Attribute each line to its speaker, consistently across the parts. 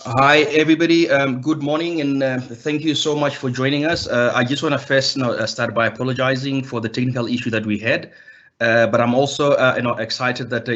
Speaker 1: Hi, everybody. Good morning, and thank you so much for joining us. I just want to first, start by apologizing for the technical issue that we had, but I'm also, excited that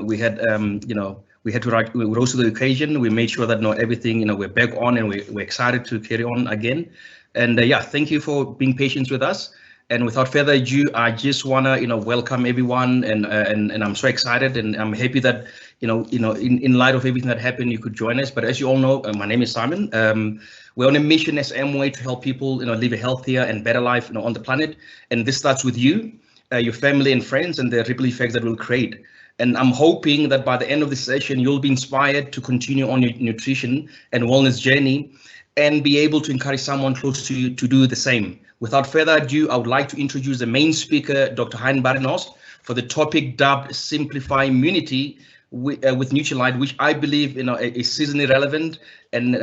Speaker 1: we had to we rose to the occasion. We made sure that everything, we're back on, and we're excited to carry on again. And yeah, thank you for being patient with us. And without further ado, I just wanna, welcome everyone, and I'm so excited, and I'm happy that, in light of everything that happened, you could join us. But as you all know, my name is Simon. We're on a mission as Amway to help people, live a healthier and better life, on the planet. And this starts with you, your family and friends, and the ripple effects that we'll create. And I'm hoping that by the end of the session, you'll be inspired to continue on your nutrition and wellness journey, and be able to encourage someone close to you to do the same. Without further ado, I would like to introduce the main speaker, Dr. Hein Badenhorst, for the topic dubbed Simplify Immunity with Nutrilite, which I believe is seasonally relevant, and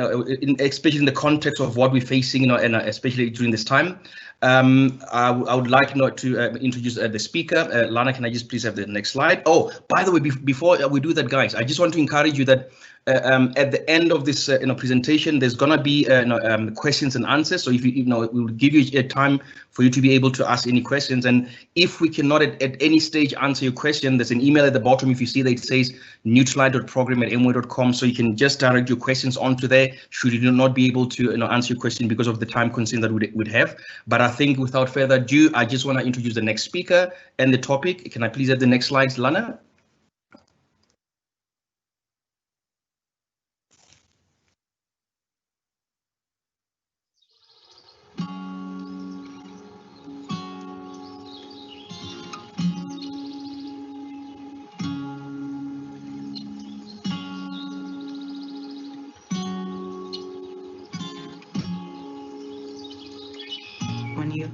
Speaker 1: especially in the context of what we're facing, and especially during this time. I would like to introduce the speaker. Lana, can I just please have the next slide? Oh, by the way, before we do that, guys, I just want to encourage you that at the end of this presentation, there's gonna be questions and answers. So if we will give you a time for you to be able to ask any questions. And if we cannot at any stage answer your question, there's an email at the bottom. If you see that it says nutrilite.program@amway.com, so you can just direct your questions onto there. Should you not be able to answer your question because of the time constraint that we would have. But I think without further ado, I just want to introduce the next speaker and the topic. Can I please have the next slides, Lana?
Speaker 2: When you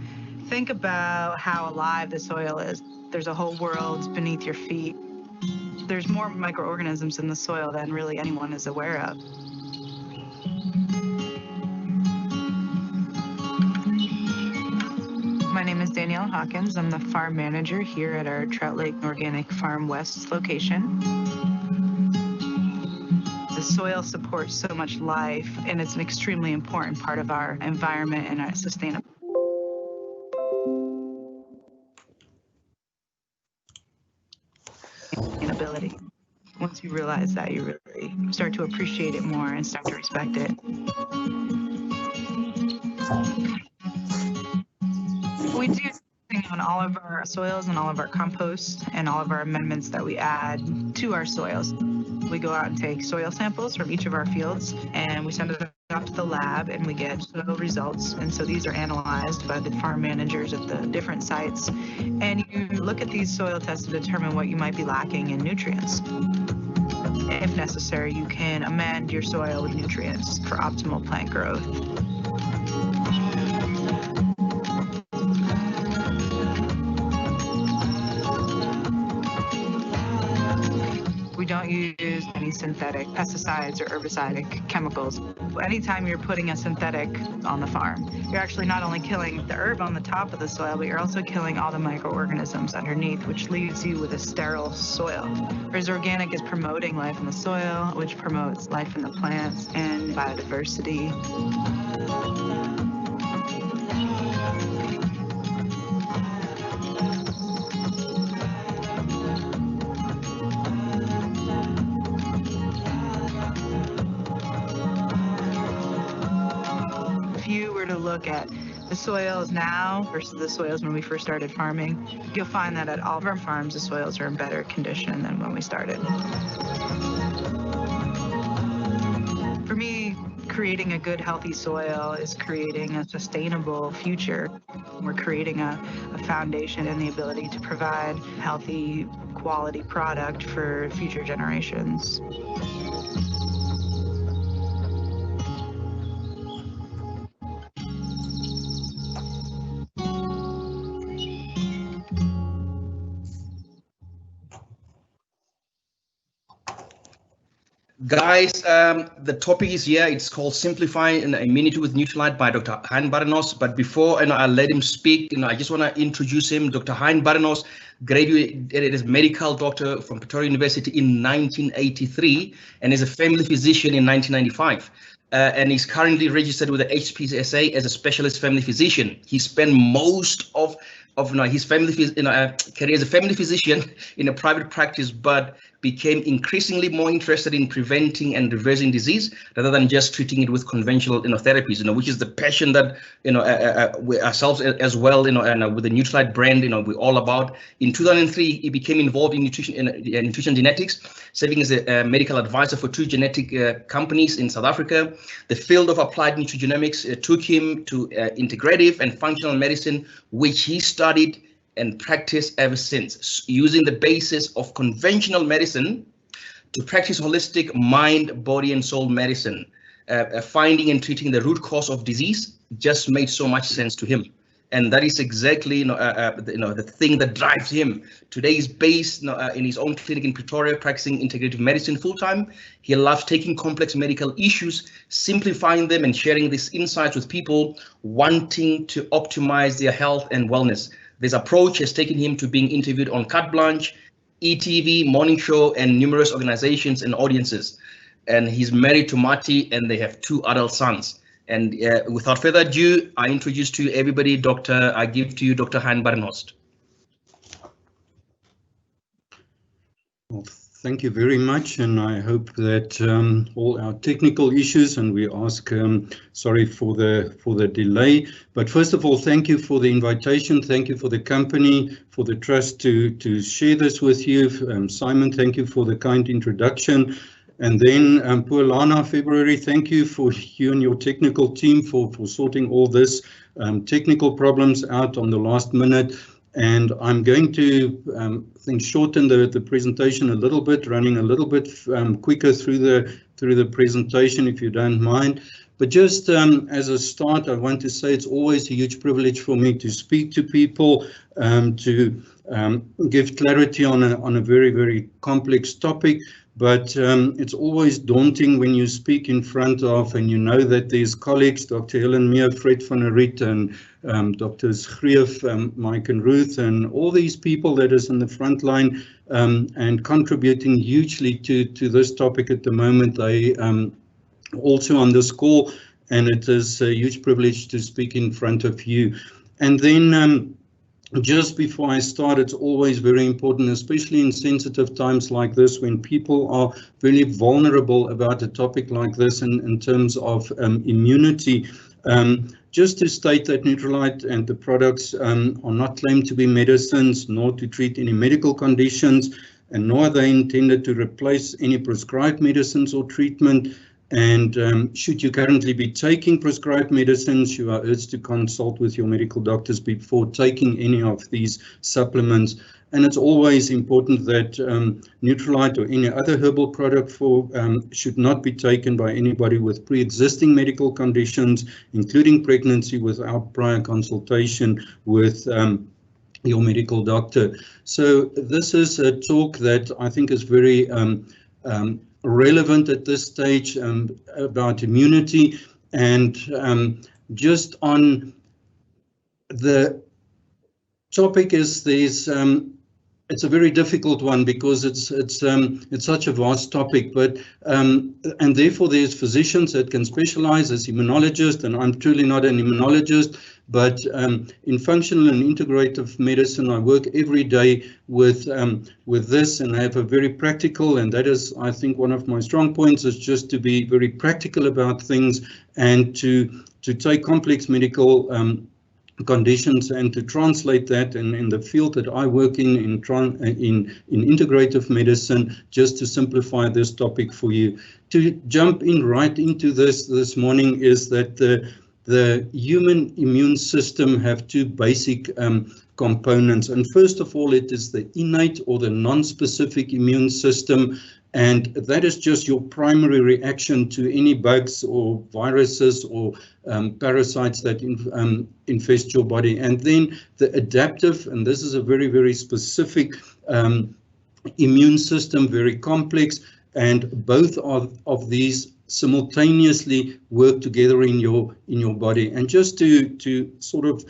Speaker 2: think about how alive the soil is, there's a whole world beneath your feet. There's more microorganisms in the soil than really anyone is aware of. My name is Danielle Hawkins. I'm the farm manager here at our Trout Lake Organic Farm West location. The soil supports so much life, and it's an extremely important part of our environment and our sustainability. Once you realize that, you really start to appreciate it more and start to respect it. We do on all of our soils and all of our compost and all of our amendments that we add to our soils. We go out and take soil samples from each of our fields, and we send it off to the lab, and we get soil results. And so these are analyzed by the farm managers at the different sites. And you look at these soil tests to determine what you might be lacking in nutrients. If necessary, you can amend your soil with nutrients for optimal plant growth. We don't use any synthetic pesticides or herbicidic chemicals. Anytime you're putting a synthetic on the farm, you're actually not only killing the herb on the top of the soil, but you're also killing all the microorganisms underneath, which leaves you with a sterile soil. Whereas organic is promoting life in the soil, which promotes life in the plants and biodiversity. Look at the soils now versus the soils when we first started farming, you'll find that at all of our farms, the soils are in better condition than when we started. For me, creating a good, healthy soil is creating a sustainable future. We're creating a foundation and the ability to provide healthy, quality product for future generations.
Speaker 1: Guys, the topic is here. It's called Simplifying Immunity with Nutrilite by Dr. Hein Badenhorst. But before I let him speak, I just want to introduce him. Dr. Hein Badenhorst, graduated as medical doctor from Pretoria University in 1983, and is a family physician in 1995. And he's currently registered with the HPSA as a specialist family physician. He spent most of his family career as a family physician in a private practice, but became increasingly more interested in preventing and reversing disease rather than just treating it with conventional therapies, which is the passion that we ourselves as well, and with the Nutrilite brand, we're all about. In 2003, he became involved in nutrition genetics, serving as a medical advisor for 2 genetic companies in South Africa. The field of applied nutrigenomics took him to integrative and functional medicine, which he studied and practice ever since, using the basis of conventional medicine to practice holistic mind, body, and soul medicine. Finding and treating the root cause of disease just made so much sense to him, and that is exactly the thing that drives him. Today he's based in his own clinic in Pretoria, practicing integrative medicine full-time. He loves taking complex medical issues, simplifying them, and sharing these insights with people wanting to optimize their health and wellness. This approach has taken him to being interviewed on Carte Blanche, ETV, Morning Show, and numerous organizations and audiences. And he's married to Marty, and they have 2 adult sons. And without further ado, I introduce to everybody, I give to you Dr. Hein Badenhorst.
Speaker 3: Well, thank you very much, and I hope that all our technical issues, and we ask sorry for the delay, but first of all, thank you for the invitation. Thank you for the company, for the trust to share this with you. Simon, thank you for the kind introduction. And then poor Lana, February, thank you for you and your technical team for sorting all this technical problems out on the last minute. And I'm going to shorten the presentation a little bit, running a little bit quicker through the presentation, if you don't mind. But just as a start, I want to say it's always a huge privilege for me to speak to people, to give clarity on a very, very complex topic. But it's always daunting when you speak in front of, and you know that there's colleagues, Dr. Helen Meer, Fred van der Riet, and Drs. Greef, Mike and Ruth, and all these people that is in the front line and contributing hugely to this topic at the moment. They also on this call, and it is a huge privilege to speak in front of you. And then just before I start, it's always very important, especially in sensitive times like this, when people are very vulnerable about a topic like this in terms of immunity. Just to state that Nutrilite and the products are not claimed to be medicines, nor to treat any medical conditions, and nor are they intended to replace any prescribed medicines or treatment. And should you currently be taking prescribed medicines, you are urged to consult with your medical doctors before taking any of these supplements. And it's always important that Nutrilite or any other herbal product should not be taken by anybody with pre-existing medical conditions, including pregnancy, without prior consultation with your medical doctor. So this is a talk that I think is very relevant at this stage about immunity, and just on the topic is there's it's a very difficult one because it's such a vast topic, but and therefore there's physicians that can specialize as immunologists, and I'm truly not an immunologist, but in functional and integrative medicine, I work every day with this, and I have a very practical, and that is, I think, one of my strong points is just to be very practical about things and to take complex medical conditions and to translate that in the field that I work in integrative medicine, just to simplify this topic for you. To jump in right into this morning is that the human immune system have 2 basic components, and first of all it is the innate or the non-specific immune system, and that is just your primary reaction to any bugs or viruses or parasites that infest your body. And then the adaptive, and this is a very, very specific immune system, very complex, and both of these simultaneously work together in your body. And just to sort of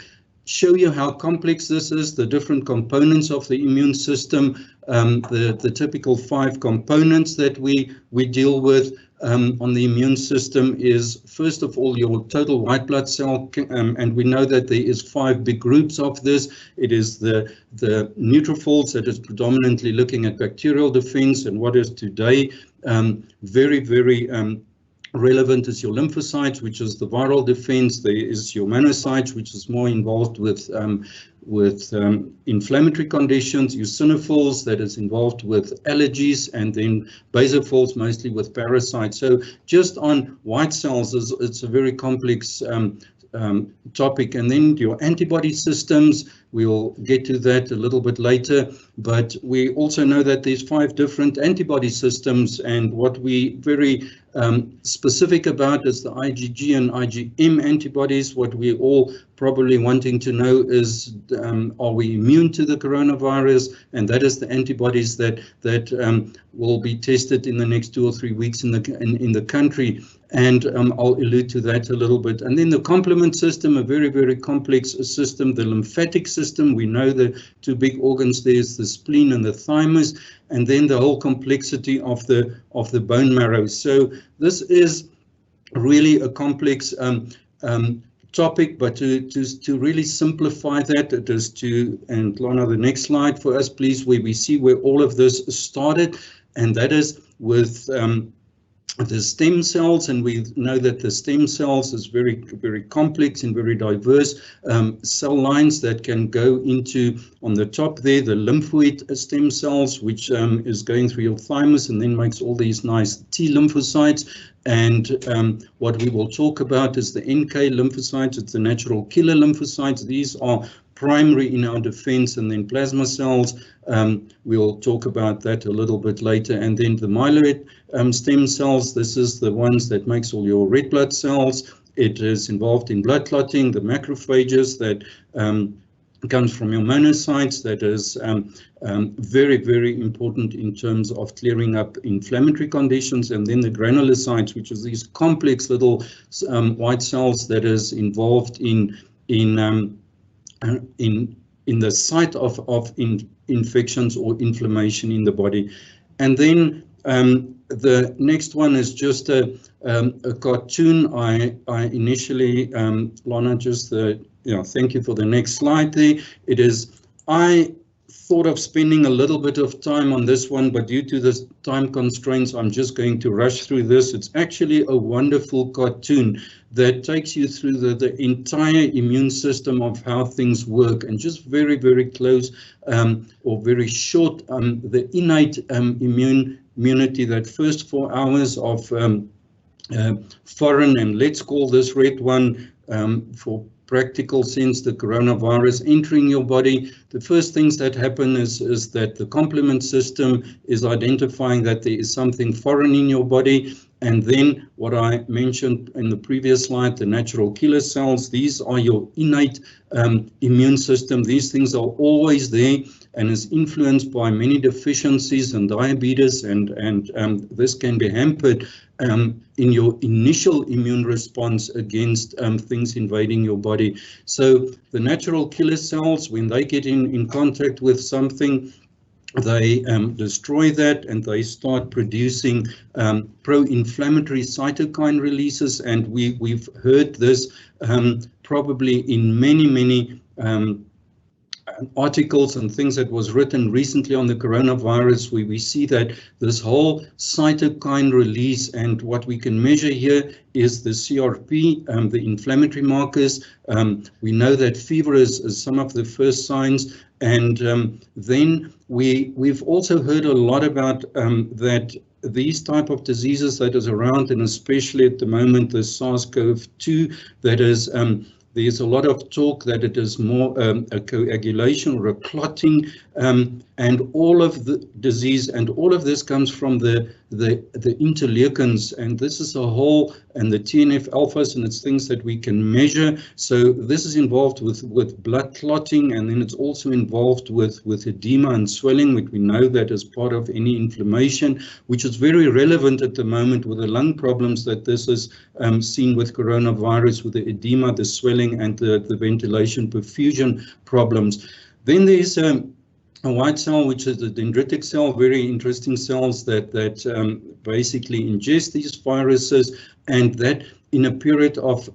Speaker 3: show you how complex this is, the different components of the immune system, the typical 5 components that we deal with on the immune system is, first of all, your total white blood cell, and we know that there is 5 big groups of this. It is the neutrophils that is predominantly looking at bacterial defense, and what is today very, very relevant is your lymphocytes, which is the viral defense. There is your monocytes, which is more involved with inflammatory conditions, eosinophils that is involved with allergies, and then basophils mostly with parasites. So just on white cells, it's a very complex topic. And then your antibody systems, we'll get to that a little bit later, but we also know that there's 5 different antibody systems, and what we very specific about is the IgG and IgM antibodies. What we're all probably wanting to know is, are we immune to the coronavirus? And that is the antibodies that will be tested in the next 2 or 3 weeks in the country. And I'll allude to that a little bit. And then the complement system, a very, very complex system. The lymphatic system, we know the 2 big organs there is the spleen and the thymus, and then the whole complexity of the bone marrow. So this is really a complex topic, but to really simplify that, it is to, and Lana, the next slide for us, please, where we see where all of this started, and that is with the stem cells, and we know that the stem cells is very, very complex and very diverse cell lines that can go into, on the top there, the lymphoid stem cells, which is going through your thymus and then makes all these nice T lymphocytes. And what we will talk about is the NK lymphocytes. It's the natural killer lymphocytes. These are primary in our defense, and then plasma cells. We'll talk about that a little bit later. And then the myeloid stem cells, this is the ones that makes all your red blood cells. It is involved in blood clotting, the macrophages that comes from your monocytes, that is very, very important in terms of clearing up inflammatory conditions. And then the granulocytes, which is these complex little white cells that is involved in the site of infections or inflammation in the body. And then the next one is just a cartoon. I initially, Lana, just thank you for the next slide there. It is, I thought of spending a little bit of time on this one, but due to the time constraints, I'm just going to rush through this. It's actually a wonderful cartoon that takes you through the entire immune system of how things work, and just very, very close or very short, the innate immunity, that first 4 hours of foreign, and let's call this red one for practical sense, the coronavirus entering your body. The first things that happen is that the complement system is identifying that there is something foreign in your body. And then what I mentioned in the previous slide, the natural killer cells, these are your innate immune system. These things are always there and is influenced by many deficiencies and diabetes, and this can be hampered in your initial immune response against things invading your body. So the natural killer cells, when they get in contact with something, they destroy that, and they start producing pro-inflammatory cytokine releases. And we've heard this probably in many articles and things that was written recently on the coronavirus, where we see that this whole cytokine release, and what we can measure here is the CRP, the inflammatory markers. We know that fever is some of the first signs, and then we've also heard a lot about that these type of diseases that is around, and especially at the moment the SARS-CoV-2, that is there's a lot of talk that it is more a coagulation or a clotting and all of the disease, and all of this comes from the interleukins, and this is a whole, and the TNF alphas, and it's things that we can measure. So this is involved with blood clotting, and then it's also involved with edema and swelling, which we know that is part of any inflammation, which is very relevant at the moment with the lung problems that this is seen with coronavirus, with the edema, the swelling, and the ventilation perfusion problems. Then there's a white cell, which is the dendritic cell, very interesting cells that basically ingest these viruses, and that in a period of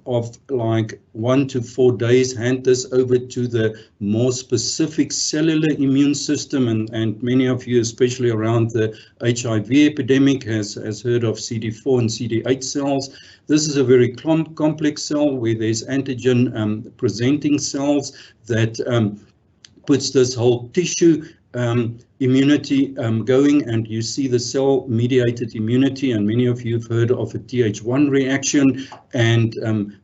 Speaker 3: like 1 to 4 days hand this over to the more specific cellular immune system, and many of you, especially around the HIV epidemic, has heard of CD4 and CD8 cells. This is a very complex cell where there's antigen presenting cells that puts this whole tissue immunity going, and you see the cell-mediated immunity, and many of you have heard of a Th1 reaction, and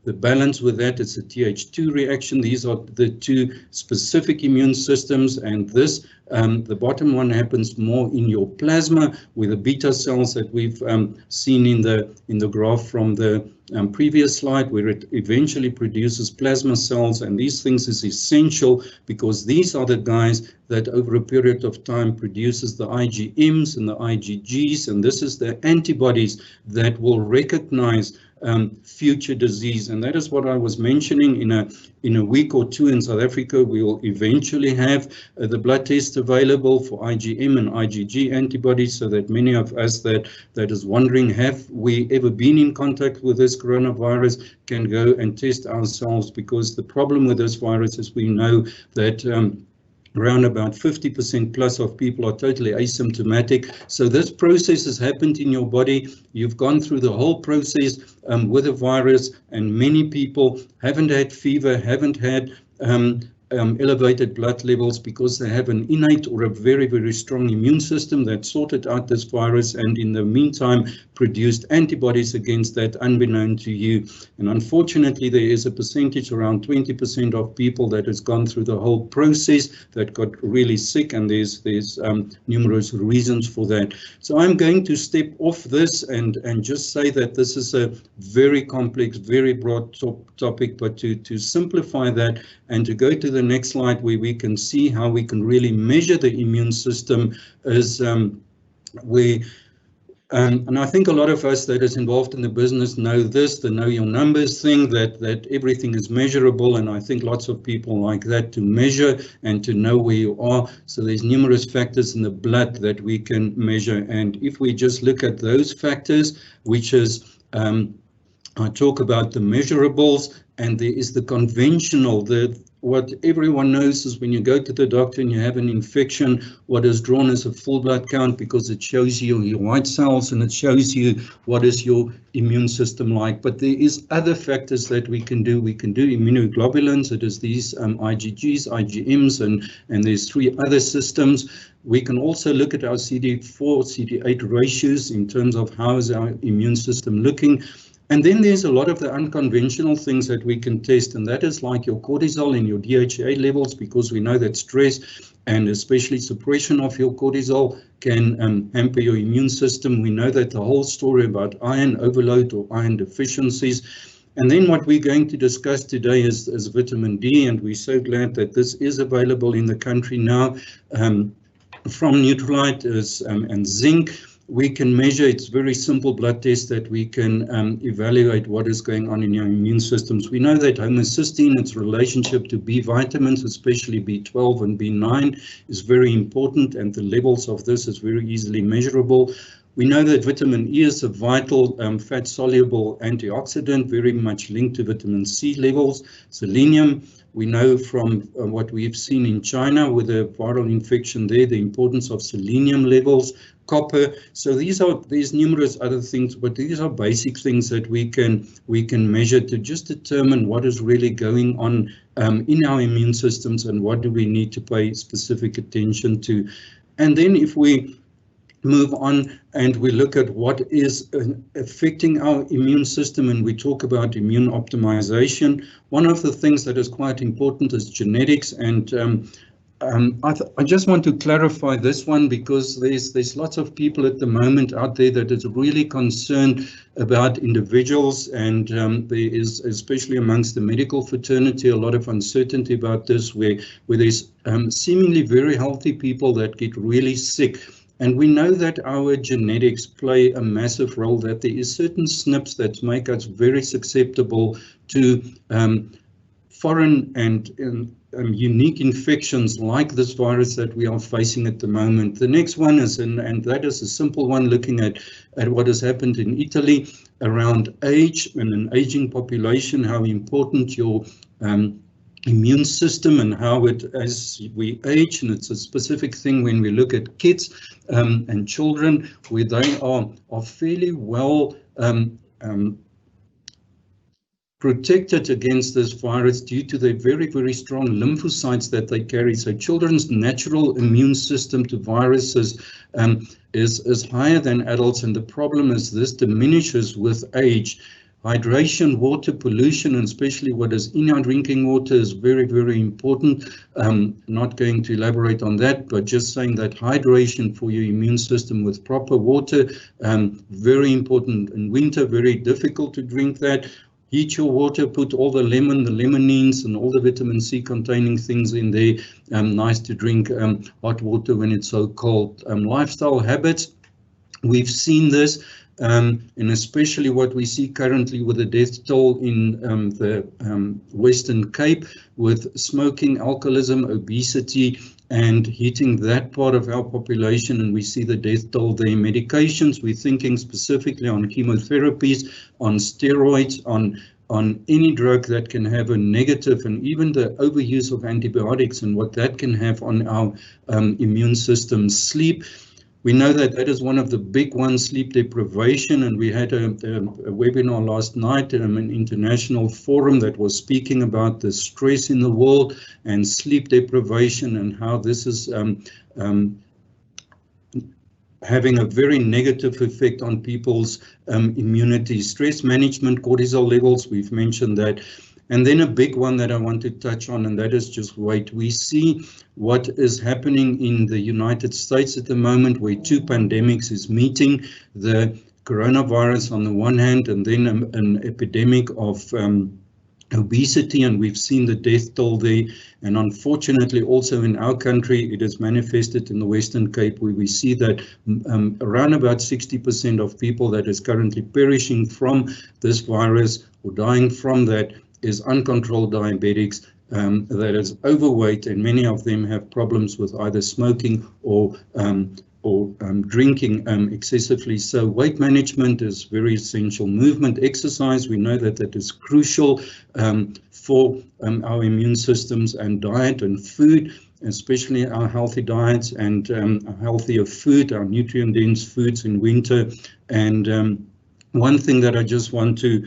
Speaker 3: the balance with that is a Th2 reaction. These are the two specific immune systems, and this, the bottom one, happens more in your plasma with the beta cells that we've seen in the graph from the previous slide, where it eventually produces plasma cells, and these things is essential because these are the guys that over a period of time produces the IgMs and the IgGs, and this is the antibodies that will recognize future disease. And that is what I was mentioning. In a week or two in South Africa, we will eventually have the blood test available for IgM and IgG antibodies, so that many of us that is wondering, have we ever been in contact with this coronavirus, can go and test ourselves, because the problem with this virus is we know that around about 50% plus of people are totally asymptomatic. So this process has happened in your body. You've gone through the whole process with a virus, and many people haven't had fever, haven't had elevated blood levels, because they have an innate or a very, very strong immune system that sorted out this virus, and in the meantime produced antibodies against that unbeknown to you. And unfortunately, there is a percentage, around 20% of people, that has gone through the whole process that got really sick, and there's numerous reasons for that. So I'm going to step off this and just say that this is a very complex, very broad topic, but to simplify that and to go to the next slide where we can see how we can really measure the immune system is and I think a lot of us that is involved in the business know this, the know your numbers thing, that everything is measurable, and I think lots of people like that, to measure and to know where you are. So there's numerous factors in the blood that we can measure, and if we just look at those factors, which is I talk about the measurables, and there is the conventional, what everyone knows is when you go to the doctor and you have an infection, what is drawn is a full blood count, because it shows you your white cells and it shows you what is your immune system like. But there is other factors that we can do. We can do immunoglobulins. It is these IgGs, IgMs, and there's 3 other systems. We can also look at our CD4, CD8 ratios in terms of how is our immune system looking. And then there's a lot of the unconventional things that we can test, and that is like your cortisol and your DHEA levels, because we know that stress and especially suppression of your cortisol can hamper your immune system. We know that the whole story about iron overload or iron deficiencies. And then what we're going to discuss today is vitamin D, and we're so glad that this is available in the country now from Nutrilite and zinc. We can measure, it's very simple blood test that we can evaluate what is going on in your immune systems. We know that homocysteine, its relationship to B vitamins, especially B12 and B9, is very important, and the levels of this is very easily measurable. We know that vitamin E is a vital fat-soluble antioxidant, very much linked to vitamin C levels. Selenium, we know from what we've seen in China with a viral infection there, the importance of selenium levels. Copper. So there's numerous other things, but these are basic things that we can measure to just determine what is really going on in our immune systems and what do we need to pay specific attention to. And then if we move on and we look at what is affecting our immune system, and we talk about immune optimization, one of the things that is quite important is genetics. And I just want to clarify this one, because there's lots of people at the moment out there that is really concerned about individuals, and there is, especially amongst the medical fraternity, a lot of uncertainty about this, where there's seemingly very healthy people that get really sick. And we know that our genetics play a massive role, that there is certain SNPs that make us very susceptible to foreign and unique infections like this virus that we are facing at the moment. The next one is, and that is a simple one, looking at what has happened in Italy around age and an aging population, how important your immune system and how it, as we age, and it's a specific thing when we look at kids and children, where they are fairly well protected against this virus due to the very, very strong lymphocytes that they carry. So children's natural immune system to viruses is higher than adults, and the problem is this diminishes with age. Hydration, water pollution, and especially what is in our drinking water, is very, very important. Not going to elaborate on that, but just saying that hydration for your immune system with proper water, very important in winter, very difficult to drink that. Heat your water, put all the limonene and all the vitamin C containing things in there. Nice to drink hot water when it's so cold. Lifestyle habits, we've seen this, and especially what we see currently with the death toll in the Western Cape, with smoking, alcoholism, obesity, and hitting that part of our population, and we see the death toll there. Medications, we're thinking specifically on chemotherapies, on steroids, on any drug that can have a negative, and even the overuse of antibiotics and what that can have on our immune system. Sleep, we know that that is one of the big ones, sleep deprivation, and we had a webinar last night, an international forum that was speaking about the stress in the world and sleep deprivation, and how this is having a very negative effect on people's immunity. Stress management, cortisol levels, we've mentioned that. And then a big one that I want to touch on, and that is just weight. We see what is happening in the United States at the moment, where two pandemics is meeting, the coronavirus on the one hand, and then an epidemic of obesity, and we've seen the death toll there. And unfortunately also in our country, it is manifested in the Western Cape, where we see that around about 60% of people that is currently perishing from this virus or dying from that is uncontrolled diabetics, that is overweight, and many of them have problems with either smoking or drinking excessively. So weight management is very essential. Movement, exercise, we know that that is crucial for our immune systems, and diet and food, especially our healthy diets and healthier food, our nutrient-dense foods in winter. And one thing that I just want to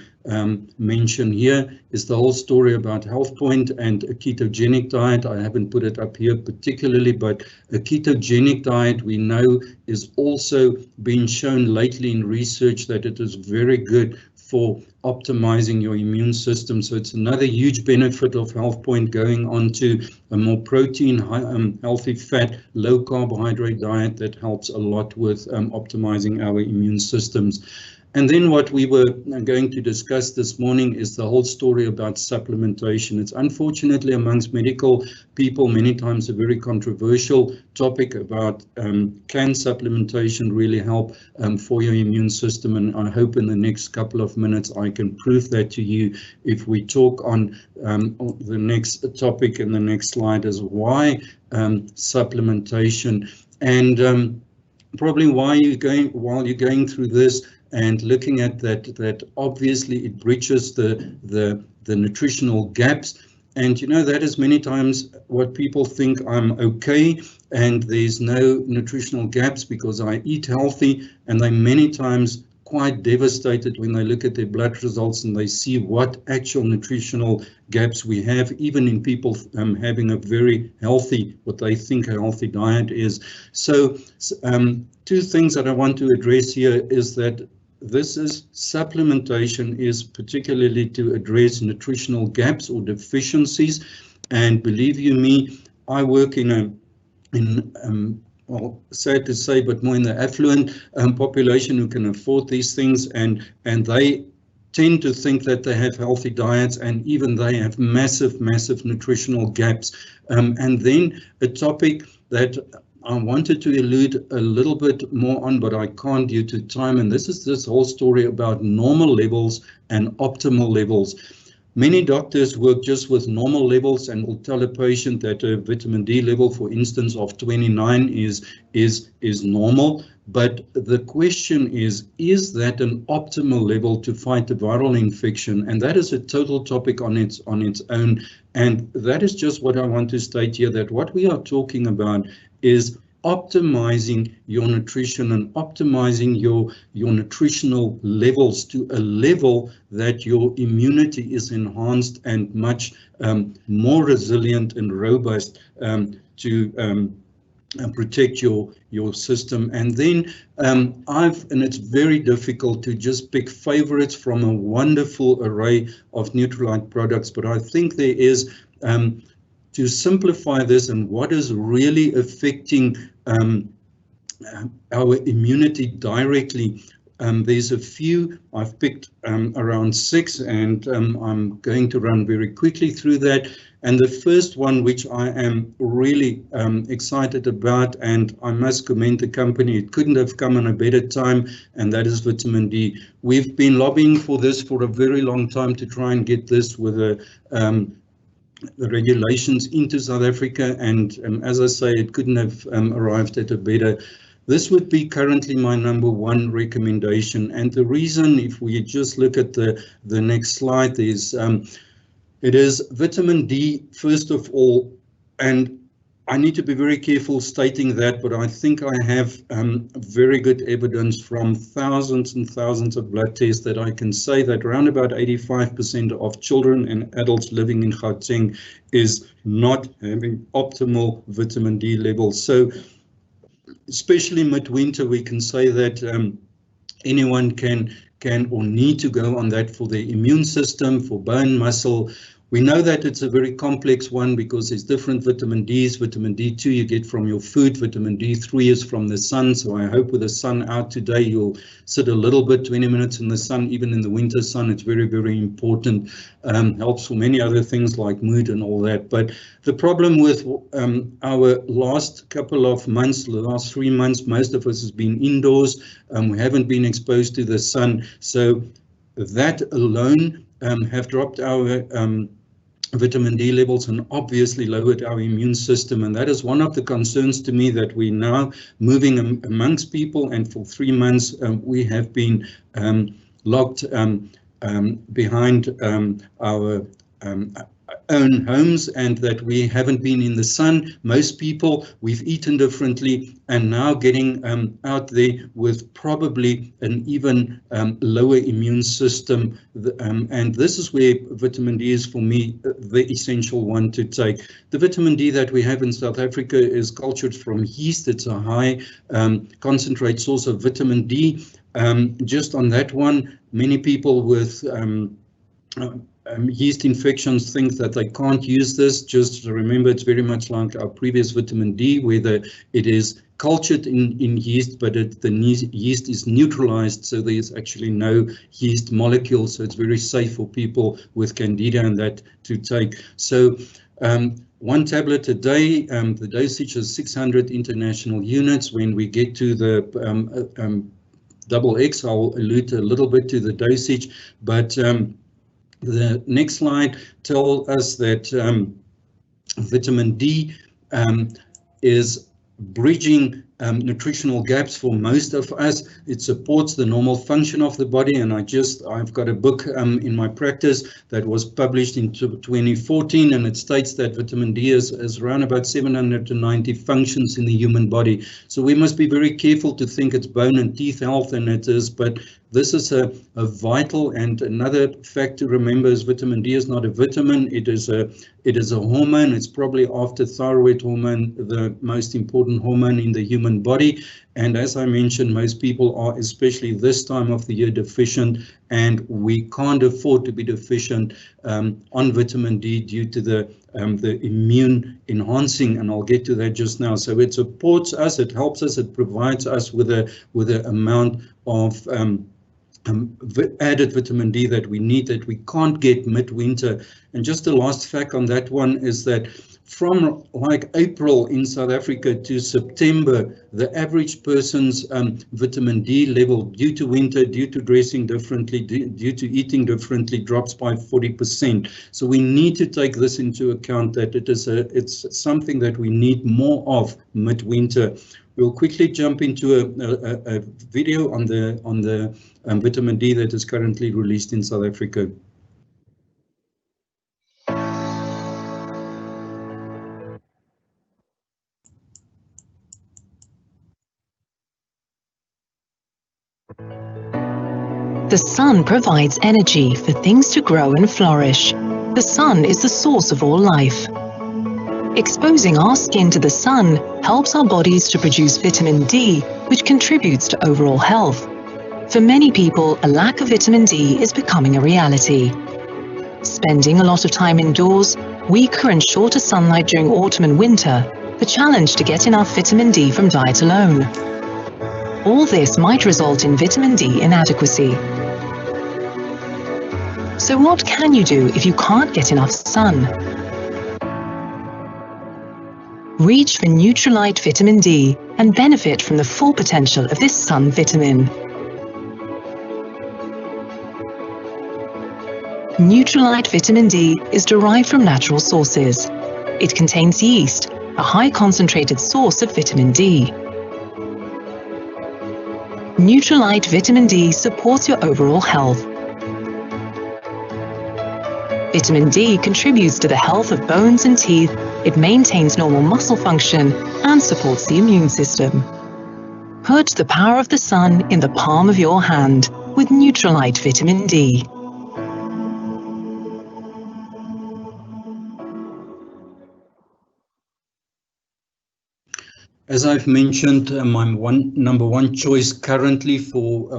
Speaker 3: mention here is the whole story about HealthPoint and a ketogenic diet. I haven't put it up here particularly, but a ketogenic diet we know is also being shown lately in research that it is very good for optimizing your immune system. So it's another huge benefit of HealthPoint, going on to a more protein, healthy fat, low carbohydrate diet that helps a lot with optimizing our immune systems. And then what we were going to discuss this morning is the whole story about supplementation. It's unfortunately amongst medical people many times a very controversial topic about can supplementation really help for your immune system, and I hope in the next couple of minutes I can prove that to you if we talk on the next topic in the next slide, is why supplementation, and probably while you're going through this and looking at that obviously it bridges the nutritional gaps. And you know, that is many times what people think, I'm okay and there's no nutritional gaps because I eat healthy, and they many times quite devastated when they look at their blood results and they see what actual nutritional gaps we have, even in people having a very healthy, what they think a healthy diet is. So two things that I want to address here is that this is supplementation is particularly to address nutritional gaps or deficiencies, and believe you me, I work well, sad to say, but more in the affluent population who can afford these things, and they tend to think that they have healthy diets, and even they have massive nutritional gaps. And then a topic that I wanted to allude a little bit more on, but I can't due to time, and this is this whole story about normal levels and optimal levels. Many doctors work just with normal levels and will tell a patient that a vitamin D level, for instance, of 29 is normal. But the question is that an optimal level to fight a viral infection? And that is a total topic on its own. And that is just what I want to state here, that what we are talking about is optimizing your nutrition and optimizing your nutritional levels to a level that your immunity is enhanced and much more resilient and robust to protect your system. And then and it's very difficult to just pick favorites from a wonderful array of Nutrilite products, but I think there is to simplify this and what is really affecting our immunity directly. There's a few, I've picked around 6, and I'm going to run very quickly through that. And the first one, which I am really excited about, and I must commend the company, it couldn't have come in a better time, and that is vitamin D. We've been lobbying for this for a very long time to try and get this with the regulations into South Africa, and as I say, it couldn't have arrived at a better. This would be currently my #1 recommendation, and the reason, if we just look at the next slide, is it is vitamin D first of all, and I need to be very careful stating that, but I think I have very good evidence from thousands and thousands of blood tests that I can say that around about 85% of children and adults living in Gauteng is not having optimal vitamin D levels. So especially midwinter, we can say that anyone can or need to go on that for their immune system, for bone, muscle. We know that it's a very complex one because there's different vitamin Ds. Vitamin D2 you get from your food, vitamin D3 is from the sun. So I hope with the sun out today, you'll sit a little bit, 20 minutes in the sun, even in the winter sun. It's very, very important. Helps for many other things like mood and all that. But the problem with our last couple of months, the last 3 months, most of us has been indoors. We haven't been exposed to the sun. So that alone have dropped our vitamin D levels and obviously lowered our immune system. And that is one of the concerns to me, that we're now moving amongst people, and for 3 months we have been locked behind our own homes, and that we haven't been in the sun. Most people, we've eaten differently, and now getting out there with probably an even lower immune system. And this is where vitamin D is, for me, the essential one to take. The vitamin D that we have in South Africa is cultured from yeast. It's a high concentrate source of vitamin D. Just on that one, many people with yeast infections think that they can't use this. Just remember, it's very much like our previous vitamin D, where it is cultured in yeast, but the yeast is neutralized, so there's actually no yeast molecules, so it's very safe for people with candida and that to take. So 1 tablet a day, the dosage is 600 international units. When we get to the XX, I'll allude a little bit to the dosage, but the next slide tells us that vitamin D is bridging nutritional gaps for most of us. It supports the normal function of the body, and I've got a book in my practice that was published in 2014, and it states that vitamin D is around about 790 functions in the human body. So we must be very careful to think it's bone and teeth health, and it is, but this is a vital. And another fact to remember is vitamin D is not a vitamin, it is a hormone. It's probably after thyroid hormone the most important hormone in the human human body. And as I mentioned, most people are, especially this time of the year, deficient, and we can't afford to be deficient on vitamin D due to the immune enhancing, and I'll get to that just now. So it supports us, it helps us, it provides us with a amount of added vitamin D that we need, that we can't get midwinter. And just the last fact on that one is that from like April in South Africa to September, the average person's vitamin D level, due to winter, due to dressing differently, due to eating differently, drops by 40%. So we need to take this into account, that it's something that we need more of midwinter. We'll quickly jump into a video on the vitamin D that is currently released in South Africa.
Speaker 4: The sun provides energy for things to grow and flourish. The sun is the source of all life. Exposing our skin to the sun helps our bodies to produce vitamin D, which contributes to overall health. For many people, a lack of vitamin D is becoming a reality. Spending a lot of time indoors, weaker and shorter sunlight during autumn and winter, the challenge to get enough vitamin D from diet alone. All this might result in vitamin D inadequacy. So what can you do if you can't get enough sun? Reach for Nutrilite vitamin D and benefit from the full potential of this sun vitamin. Nutrilite vitamin D is derived from natural sources. It contains yeast, a high concentrated source of vitamin D. Nutrilite vitamin D supports your overall health. Vitamin D contributes to the health of bones and teeth, it maintains normal muscle function, and supports the immune system. Put the power of the sun in the palm of your hand with Nutrilite vitamin D.
Speaker 3: As I've mentioned, my number one choice currently for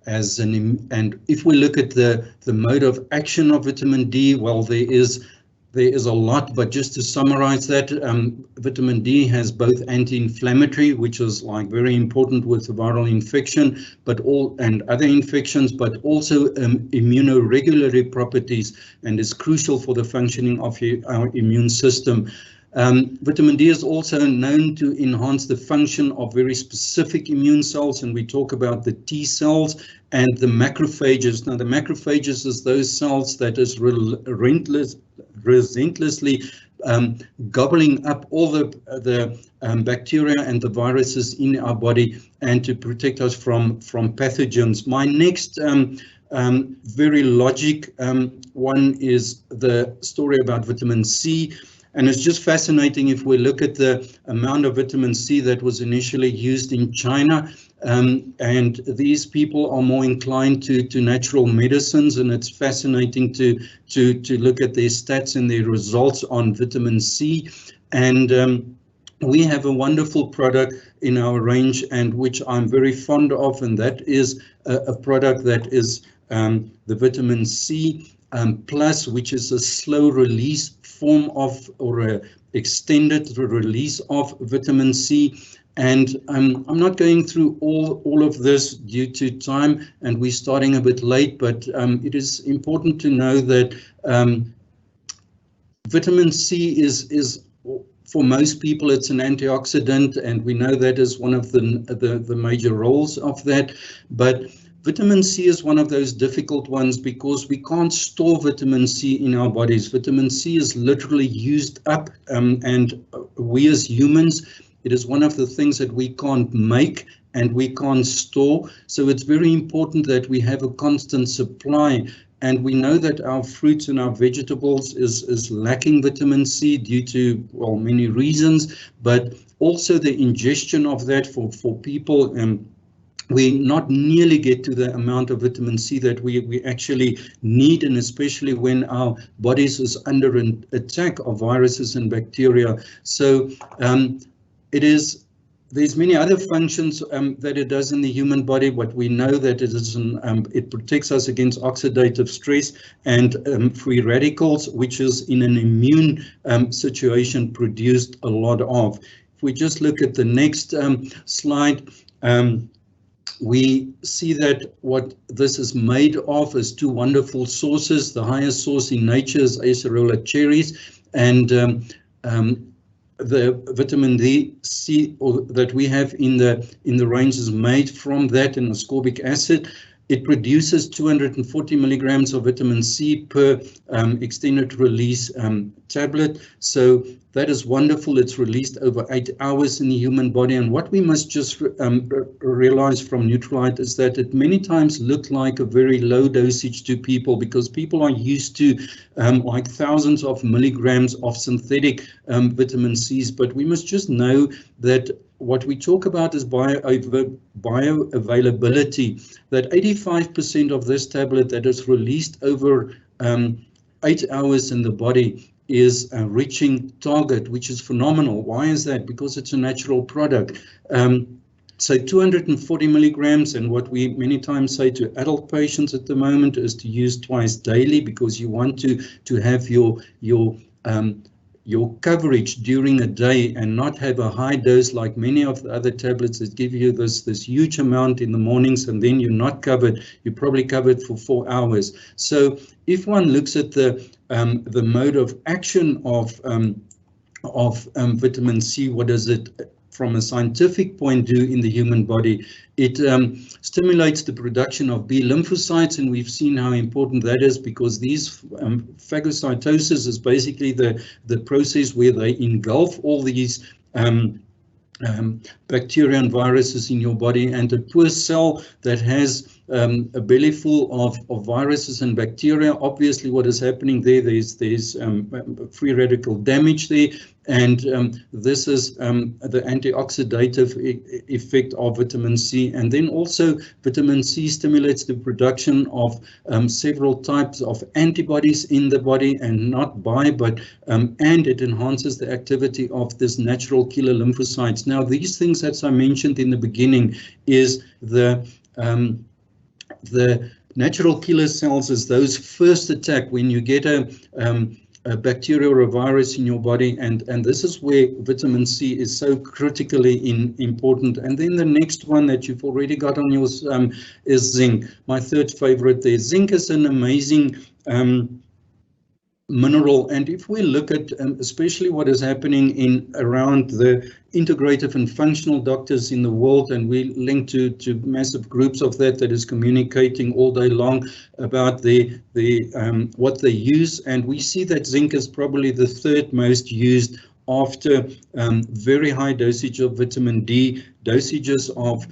Speaker 3: and if we look at the mode of action of vitamin D, well, there is a lot, but just to summarize that, vitamin D has both anti-inflammatory, which is like very important with viral infection, and other infections, but also immunoregulatory properties, and is crucial for the functioning of our immune system. Vitamin D is also known to enhance the function of very specific immune cells, and we talk about the T cells and the macrophages. Now, the macrophages is those cells that is relentlessly gobbling up all the bacteria and the viruses in our body, and to protect us from pathogens. My next very logic one is the story about vitamin C. And it's just fascinating if we look at the amount of vitamin C that was initially used in China, and these people are more inclined to natural medicines, and it's fascinating to look at their stats and their results on vitamin C. And we have a wonderful product in our range, and which I'm very fond of, and that is a product that is the vitamin C plus, which is a slow release form of, or a extended release of vitamin C. And I'm not going through all of this due to time, and we're starting a bit late, but it is important to know that vitamin C is for most people, it's an antioxidant, and we know that is one of the major roles of that. But vitamin C is one of those difficult ones because we can't store vitamin C in our bodies. Vitamin C is literally used up, and we as humans, it is one of the things that we can't make and we can't store. So it's very important that we have a constant supply. And we know that our fruits and our vegetables is lacking vitamin C due to, well, many reasons, but also the ingestion of that for people, we not nearly get to the amount of vitamin C that we actually need, and especially when our bodies is under an attack of viruses and bacteria. So it is there's many other functions that it does in the human body, but we know that it is it protects us against oxidative stress and free radicals, which is in an immune situation produced a lot of. If we just look at the next slide, we see that what this is made of is two wonderful sources. The highest source in nature is acerola cherries, and the vitamin C that we have in the range is made from that and ascorbic acid. It produces 240 milligrams of vitamin C per extended release tablet. So that is wonderful. It's released over 8 hours in the human body. And what we must just realize from Nutrilite is that it many times looked like a very low dosage to people, because people are used to like thousands of milligrams of synthetic vitamin C's. But we must just know that what we talk about is bioavailability, that 85% of this tablet that is released over 8 hours in the body is reaching target, which is phenomenal. Why is that? Because it's a natural product. So 240 milligrams, and what we many times say to adult patients at the moment is to use twice daily, because you want to have your coverage during a day and not have a high dose like many of the other tablets that give you this huge amount in the mornings, and then you're not covered. You're probably covered for 4 hours. So if one looks at the mode of action of vitamin C, what does it from a scientific point do in the human body? It stimulates the production of B lymphocytes, and we've seen how important that is, because these phagocytosis is basically the process where they engulf all these bacteria and viruses in your body, and a poor cell that has a belly full of viruses and bacteria. Obviously, what is happening there's free radical damage there, and this is the antioxidative effect of vitamin C. And then also vitamin C stimulates the production of several types of antibodies in the body, and not and it enhances the activity of this natural killer lymphocytes. Now, these things that I mentioned in the beginning is the natural killer cells is those first attack when you get a bacteria or a virus in your body, and this is where vitamin C is so critically important. And then the next one that you've already got on yours is zinc. My third favorite there. Zinc is an amazing mineral, and if we look at especially what is happening around the integrative and functional doctors in the world, and we link to massive groups of that is communicating all day long about what they use, and we see that zinc is probably the third most used after very high dosage of vitamin D, dosages of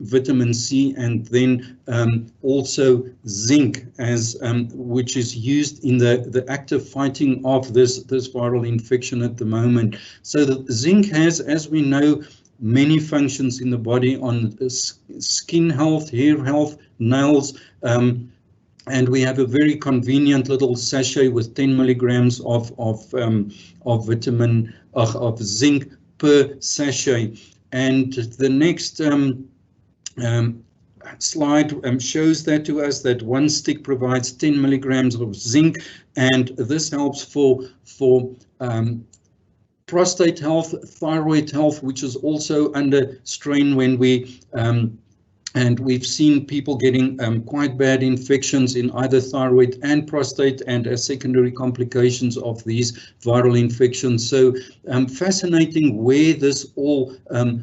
Speaker 3: vitamin C, and then also zinc, as which is used in the active fighting of this viral infection at the moment. So the zinc has, as we know, many functions in the body on skin health, hair health, nails, and we have a very convenient little sachet with 10 milligrams of zinc per sachet. And the next slide shows that to us, that one stick provides 10 milligrams of zinc, and this helps for prostate health, thyroid health, which is also under strain when and we've seen people getting quite bad infections in either thyroid and prostate, and as secondary complications of these viral infections. So fascinating where this all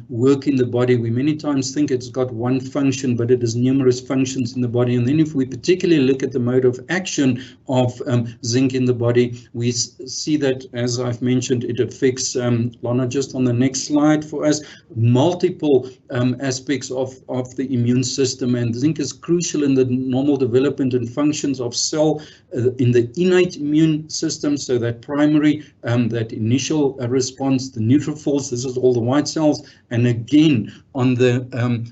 Speaker 3: work in the body. We many times think it's got one function, but it has numerous functions in the body. And then if we particularly look at the mode of action of zinc in the body, we see that, as I've mentioned, it affects, Lana, just on the next slide for us, multiple aspects of the immune system, and zinc is crucial in the normal development and functions of cell in the innate immune system. So that primary, that initial response, the neutrophils, this is all the white cells, and again on the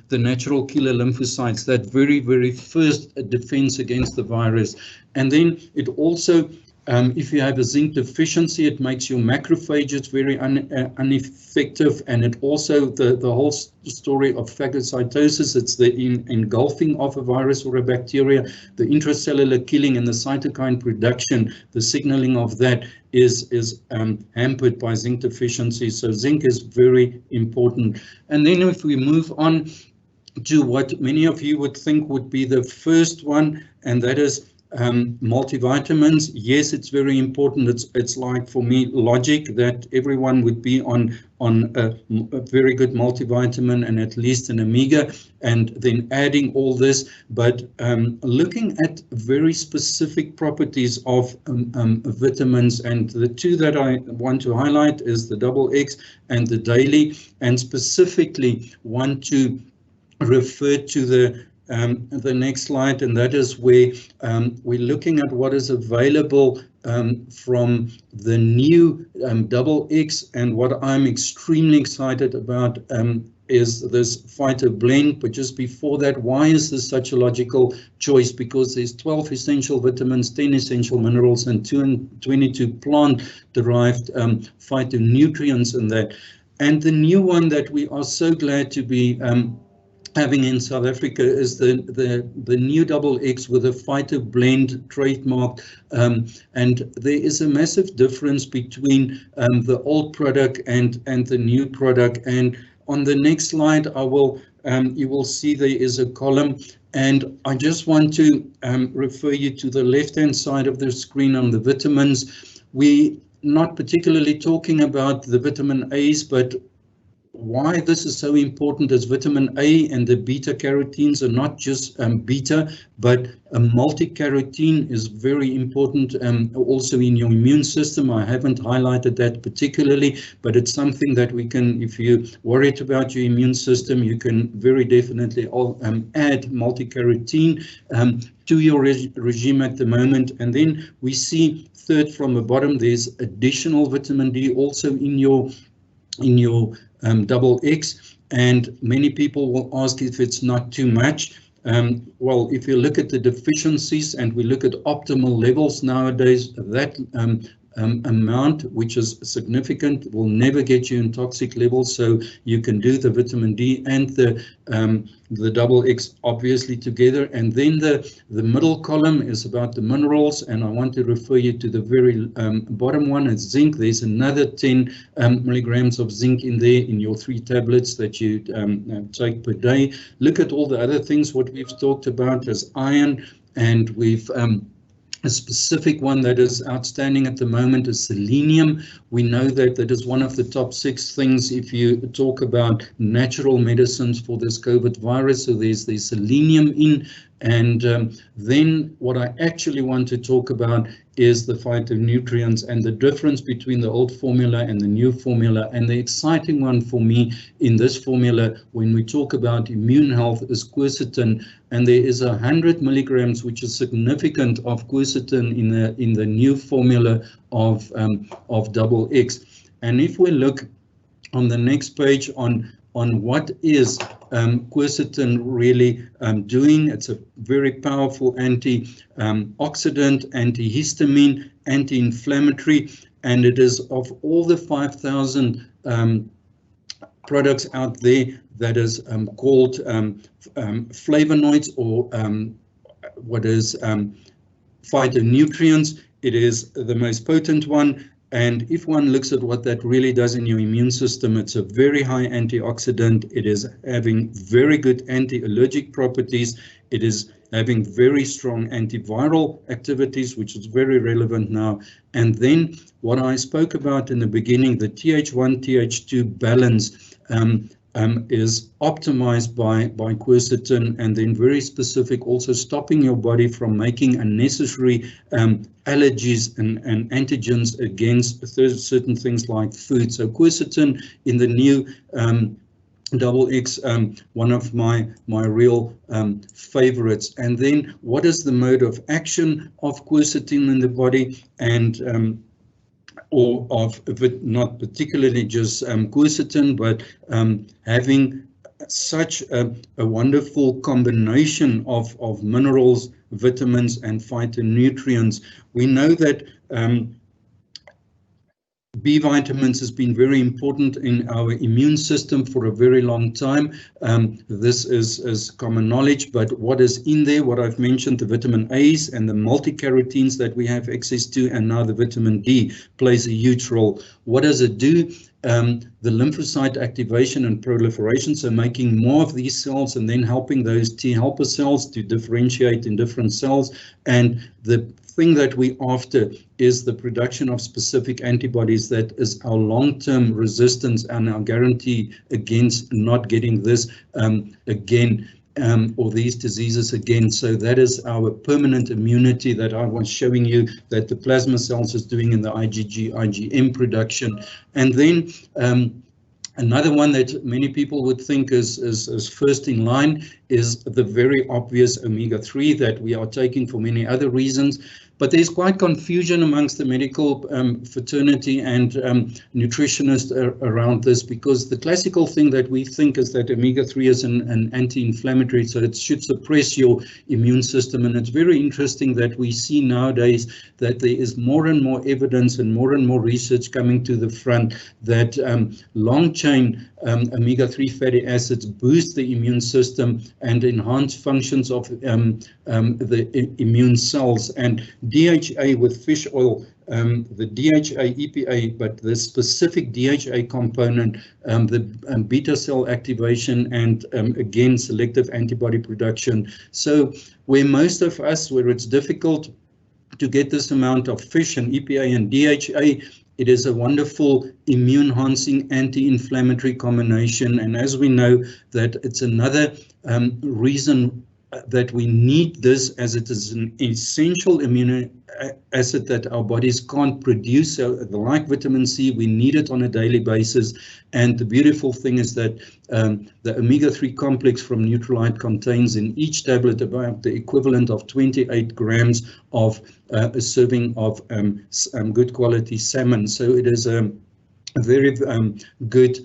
Speaker 3: natural killer lymphocytes, that very first defense against the virus. And then it also If you have a zinc deficiency, it makes your macrophages very ineffective, and it also, the whole story of phagocytosis, it's the engulfing of a virus or a bacteria, the intracellular killing and the cytokine production, the signaling of that is hampered by zinc deficiency. So zinc is very important. And then if we move on to what many of you would think would be the first one, and that is multivitamins. Yes, it's very important. It's like, for me, logic that everyone would be on a very good multivitamin and at least an omega, and then adding all this, but looking at very specific properties of vitamins, and the two that I want to highlight is the XX and the daily, and specifically want to refer to the next slide, and that is where we're looking at what is available from the new XX, and what I'm extremely excited about is this Phyto Blend. But just before that, why is this such a logical choice? Because there's 12 essential vitamins, 10 essential minerals, and 22 plant-derived phytonutrients in that. And the new one that we are so glad to be having in South Africa is the new XX with a Phyto Blend trademark, and there is a massive difference between the old product and the new product. And on the next slide, you will see there is a column, and I just want to refer you to the left-hand side of the screen on the vitamins. We're not particularly talking about the vitamin A's, but why this is so important is vitamin A and the beta carotenes are not just beta, but a multi-carotene is very important also in your immune system. I haven't highlighted that particularly, but it's something that we can, if you're worried about your immune system, you can very definitely add multi-carotene to your regime at the moment. And then we see, third from the bottom, there's additional vitamin D also in your XX, and many people will ask if it's not too much. Well, if you look at the deficiencies and we look at optimal levels nowadays, that amount, which is significant, will never get you in toxic levels. So you can do the vitamin D and the XX obviously together. And then the middle column is about the minerals, and I want to refer you to the very bottom one. It's zinc. There's another 10 milligrams of zinc in there in your 3 tablets that you take per day. Look at all the other things what we've talked about as iron, and we've a specific one that is outstanding at the moment is selenium. We know that that is one of the top 6 things if you talk about natural medicines for this COVID virus. So there's the selenium in. And then what I actually want to talk about is the phytonutrients and the difference between the old formula and the new formula. And the exciting one for me in this formula, when we talk about immune health, is quercetin. And there is 100 milligrams, which is significant, of quercetin in the new formula of XX. And if we look on the next page on what is quercetin really doing, it's a very powerful antioxidant, antihistamine, anti-inflammatory, and it is of all the 5,000 products out there that is called flavonoids, or what is phytonutrients. It is the most potent one. And if one looks at what that really does in your immune system, it's a very high antioxidant. It is having very good anti-allergic properties. It is having very strong antiviral activities, which is very relevant now. And then what I spoke about in the beginning, the Th1, Th2 balance is optimized by quercetin, and then very specific, also stopping your body from making unnecessary allergies and antigens against certain things like food. So quercetin in the new XX, one of my real favorites. And then what is the mode of action of quercetin in the body, and or of not particularly just quercetin, but having such a wonderful combination of minerals, vitamins and phytonutrients. We know that B vitamins has been very important in our immune system for a very long time. This is common knowledge, but what is in there, what I've mentioned, the vitamin A's and the multi-carotenes that we have access to, and now the vitamin D plays a huge role. What does it do? The lymphocyte activation and proliferation, so making more of these cells and then helping those T helper cells to differentiate in different cells. And the thing that we after is the production of specific antibodies that is our long-term resistance and our guarantee against not getting this again, or these diseases again. So that is our permanent immunity that I was showing you that the plasma cells is doing in the IgG, IgM production. And then another one that many people would think is first in line is the very obvious omega-3 that we are taking for many other reasons. But there's quite confusion amongst the medical fraternity and nutritionists around this, because the classical thing that we think is that omega-3 is an anti-inflammatory, so it should suppress your immune system. And it's very interesting that we see nowadays that there is more and more evidence and more research coming to the front that long-chain omega-3 fatty acids boost the immune system and enhance functions of the immune cells. And DHA with fish oil, the DHA EPA, but the specific DHA component, the beta cell activation, and again selective antibody production. So where most of us, where it's difficult to get this amount of fish and EPA and DHA, it is a wonderful immune-enhancing anti-inflammatory combination. And as we know, that it's another reason that we need this, as it is an essential amino acid that our bodies can't produce. So like vitamin C, we need it on a daily basis. And the beautiful thing is that the omega-3 complex from Nutrilite contains in each tablet about the equivalent of 28 grams of a serving of good quality salmon. So it is a very good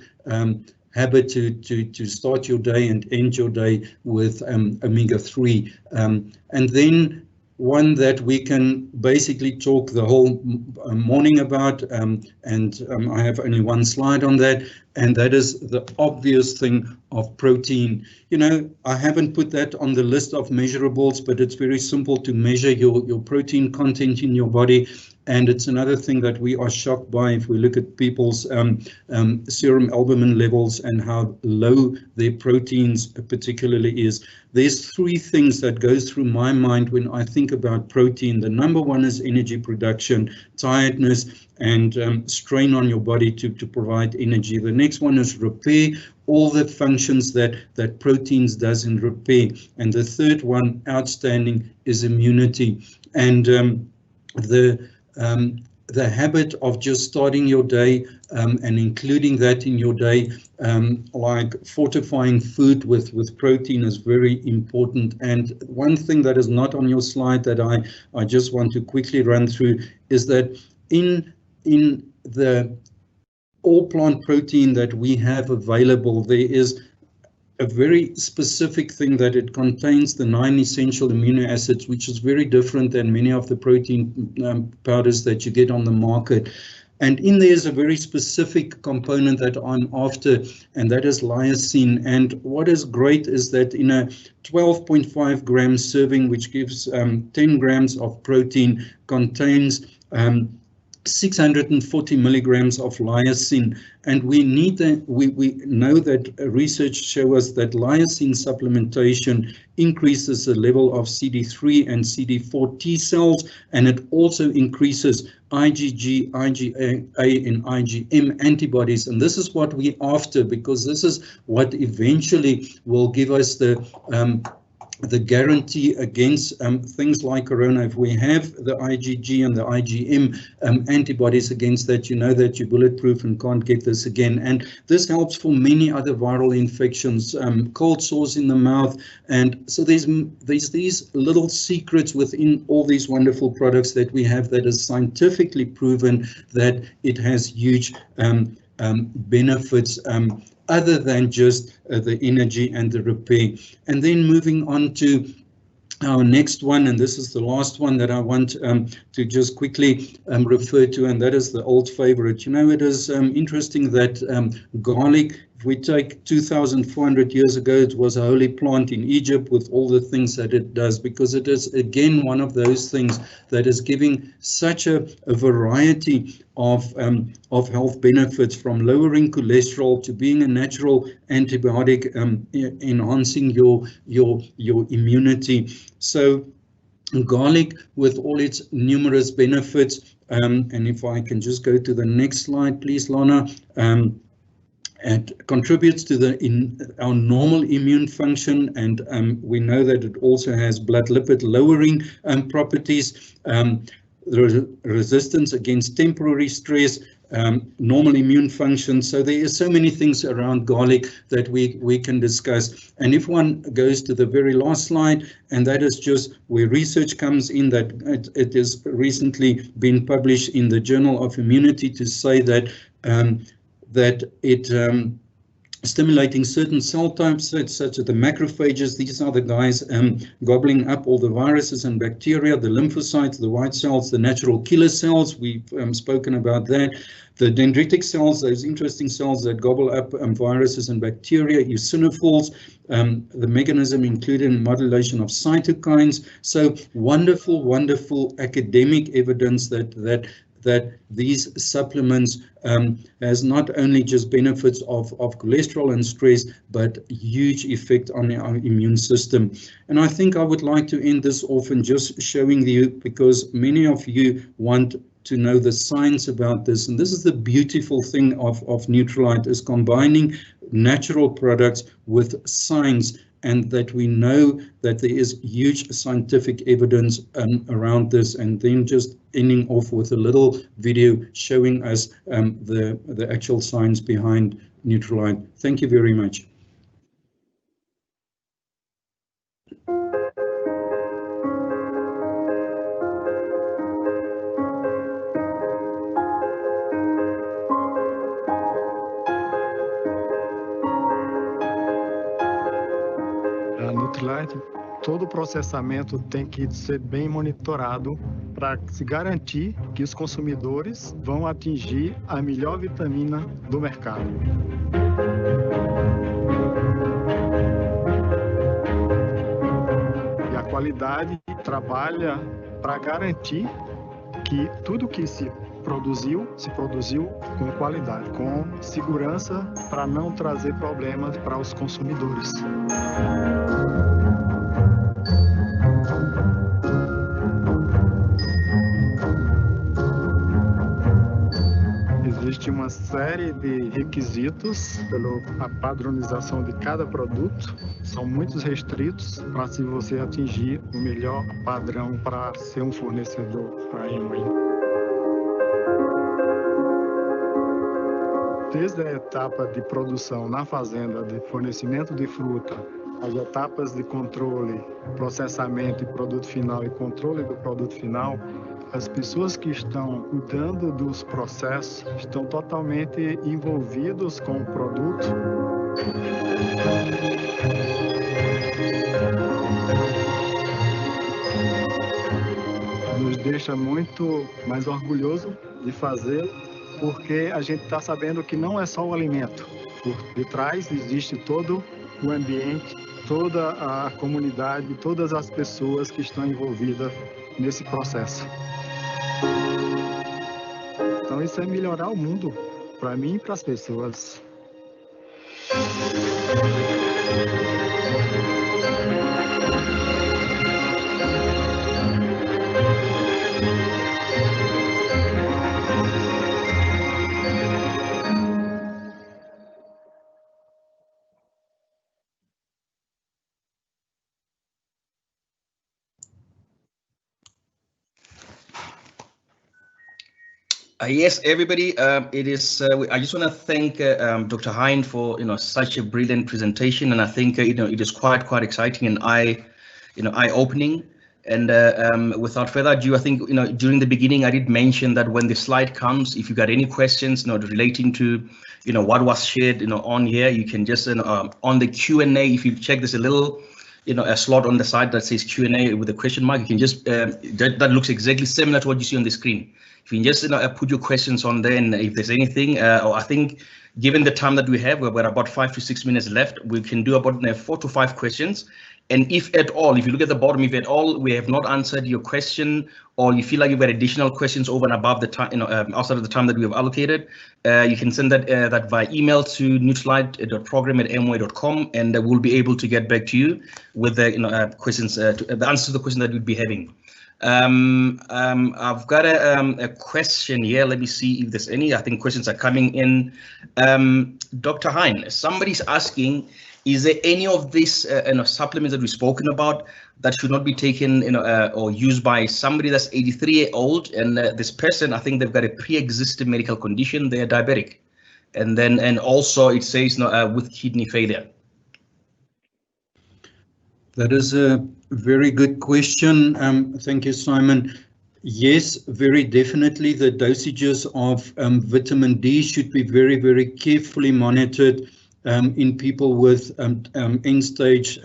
Speaker 3: habit to start your day and end your day with omega-3. And then one that we can basically talk the whole morning about, and I have only one slide on that, and that is the obvious thing of protein. You know, I haven't put that on the list of measurables, but it's very simple to measure your protein content in your body. And it's another thing that we are shocked by if we look at people's serum albumin levels and how low their proteins particularly is. There's three things that goes through my mind when I think about protein. The number one is energy production, tiredness, and strain on your body to provide energy. The next one is repair, all the functions that proteins does in repair. And the third one, outstanding, is immunity. And the habit of just starting your day and including that in your day, like fortifying food with protein, is very important. And one thing that is not on your slide that I just want to quickly run through is that in the all plant protein that we have available, there is a very specific thing that it contains the 9 essential amino acids, which is very different than many of the protein powders that you get on the market. And in there is a very specific component that I'm after, and that is lysine. And what is great is that in a 12.5 gram serving, which gives 10 grams of protein, contains 640 milligrams of lysine, and we need that. We know that research shows us that lysine supplementation increases the level of CD3 and CD4 T cells, and it also increases IgG, IgA, and IgM antibodies. And this is what we're after, because this is what eventually will give us the guarantee against things like corona. If we have the IgG and the IgM antibodies against that, you know that you're bulletproof and can't get this again. And this helps for many other viral infections, cold sores in the mouth. And so there's these little secrets within all these wonderful products that we have that is scientifically proven that it has huge benefits other than just the energy and the repair. And then moving on to Our next one, and this is the last one that I want to just quickly refer to, and that is the old favorite. You know, it is interesting that garlic, if we take 2,400 years ago, it was a holy plant in Egypt with all the things that it does, because it is, again, one of those things that is giving such a variety of health benefits, from lowering cholesterol to being a natural antibiotic, enhancing your immunity. So garlic, with all its numerous benefits, and if I can just go to the next slide, please, Lana. It contributes to our normal immune function, and we know that it also has blood lipid lowering properties, resistance against temporary stress, normal immune function. So there are so many things around garlic that we can discuss. And if one goes to the very last slide, and that is just where research comes in, that it has recently been published in the Journal of Immunity to say that that it stimulating certain cell types, such as the macrophages. These are the guys gobbling up all the viruses and bacteria, the lymphocytes, the white cells, the natural killer cells. We've spoken about that. The dendritic cells, those interesting cells that gobble up viruses and bacteria, eosinophils, the mechanism included in modulation of cytokines. So wonderful, wonderful academic evidence that these supplements has not only just benefits of cholesterol and stress, but huge effect on our immune system. And I think I would like to end this off and just showing you, because many of you want to know the science about this. And this is the beautiful thing of Nutrilite, is combining natural products with science, and that we know that there is huge scientific evidence around this. And then just ending off with a little video showing us the actual science behind Nutrilite. Thank you very much.
Speaker 5: Nutrilite, todo o processamento tem que ser bem monitorado para se garantir que os consumidores vão atingir a melhor vitamina do mercado. E a qualidade trabalha para garantir que tudo que se produziu com qualidade, com segurança, para não trazer problemas para os consumidores. Existe uma série de requisitos pela padronização de cada produto, são muito restritos para se você atingir o melhor padrão para ser um fornecedor para a Emoi. Desde a etapa de produção na fazenda, de fornecimento de fruta, as etapas de controle, processamento e produto final e controle do produto final, as pessoas que estão cuidando dos processos estão totalmente envolvidos com o produto. Nos deixa muito mais orgulhoso de fazer, porque a gente está sabendo que não é só o alimento. Por detrás existe todo o ambiente, toda a comunidade, todas as pessoas que estão envolvidas nesse processo. Então isso é melhorar o mundo, para mim e para as pessoas.
Speaker 1: Yes, everybody. It is. I just want to thank Dr. Hein for such a brilliant presentation, and I think it is quite exciting and eye-opening. And without further ado, I think during the beginning I did mention that when the slide comes, if you got any questions relating to what was shared on here, you can just on the Q&A. If you check, there's a little a slot on the side that says Q&A with a question mark. You can just that looks exactly similar to what you see on the screen. If you can just put your questions on there, and if there's anything, or I think given the time that we have, we're about 5 to 6 minutes left, we can do about 4 to 5 questions. And if at all, if you look at the bottom, if at all we have not answered your question, or you feel like you've got additional questions over and above the time, outside of the time that we have allocated, you can send that via email to nutrilite.program@moa.com, and we'll be able to get back to you with the questions, the answers to the question that we'd be having. I've got a question here. Let me see if there's any. I think questions are coming in. Dr. Hein, somebody's asking, is there any of these supplements that we've spoken about that should not be taken or used by somebody that's 83-year-old, and this person, I think they've got a pre-existing medical condition, they're diabetic, and also it says with kidney failure?
Speaker 3: That is a very good question. Thank you, Simon. Yes, very definitely the dosages of vitamin D should be very, very carefully monitored in people with end-stage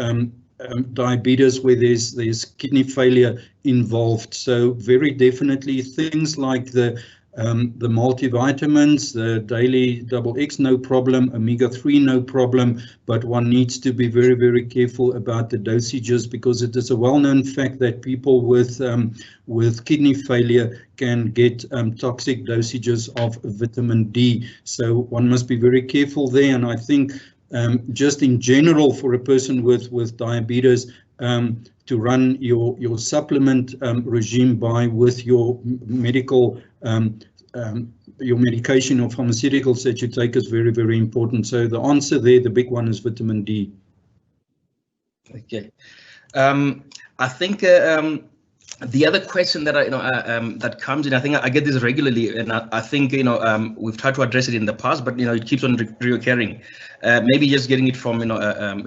Speaker 3: diabetes where there's kidney failure involved. So very definitely things like the multivitamins, the daily XX, no problem, omega-3, no problem, but one needs to be very, very careful about the dosages, because it is a well-known fact that people with kidney failure can get toxic dosages of vitamin D. So one must be very careful there. And I think just in general for a person with diabetes, to run your supplement regime with your medical your medication or pharmaceuticals that you take is very, very important. So the answer there, the big one, is vitamin D.
Speaker 1: Okay, I think the other question that that comes in, I think I get this regularly, and I think we've tried to address it in the past, but it keeps on reoccurring. Maybe just getting it from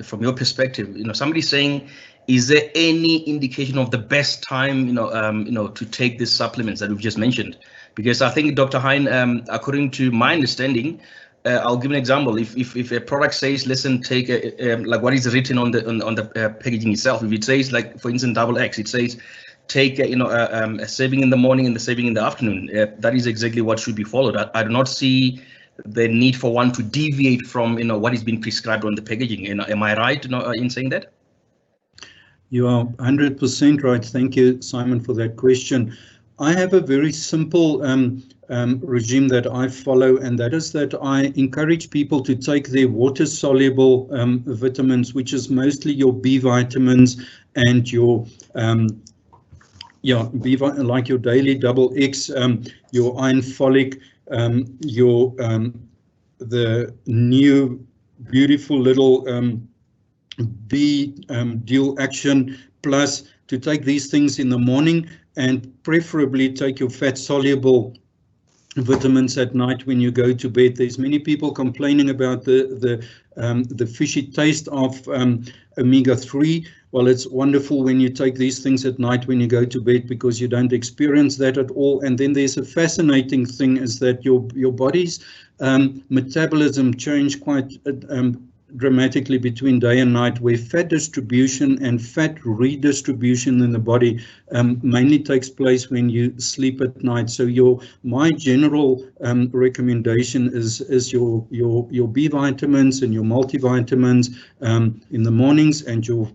Speaker 1: from your perspective, somebody's saying, is there any indication of the best time to take these supplements that we've just mentioned? Because I think, Dr. Hein, according to my understanding, I'll give an example. If a product says, listen, take like what is written on the packaging itself. If it says, like for instance, XX, it says take a saving in the morning and the saving in the afternoon. That is exactly what should be followed. I do not see the need for one to deviate from what is being prescribed on the packaging. Am I right in saying that?
Speaker 3: You are 100% right. Thank you, Simon, for that question. I have a very simple regime that I follow, and that is that I encourage people to take their water-soluble vitamins, which is mostly your B vitamins and your like your daily XX, your iron folic, the new beautiful little B dual action plus, to take these things in the morning, and preferably take your fat soluble vitamins at night when you go to bed. There's many people complaining about the fishy taste of omega-3. Well, it's wonderful when you take these things at night when you go to bed, because you don't experience that at all. And then there's a fascinating thing, is that your body's metabolism change quite dramatically between day and night, where fat distribution and fat redistribution in the body mainly takes place when you sleep at night. So my general recommendation is your B vitamins and your multivitamins in the mornings, and your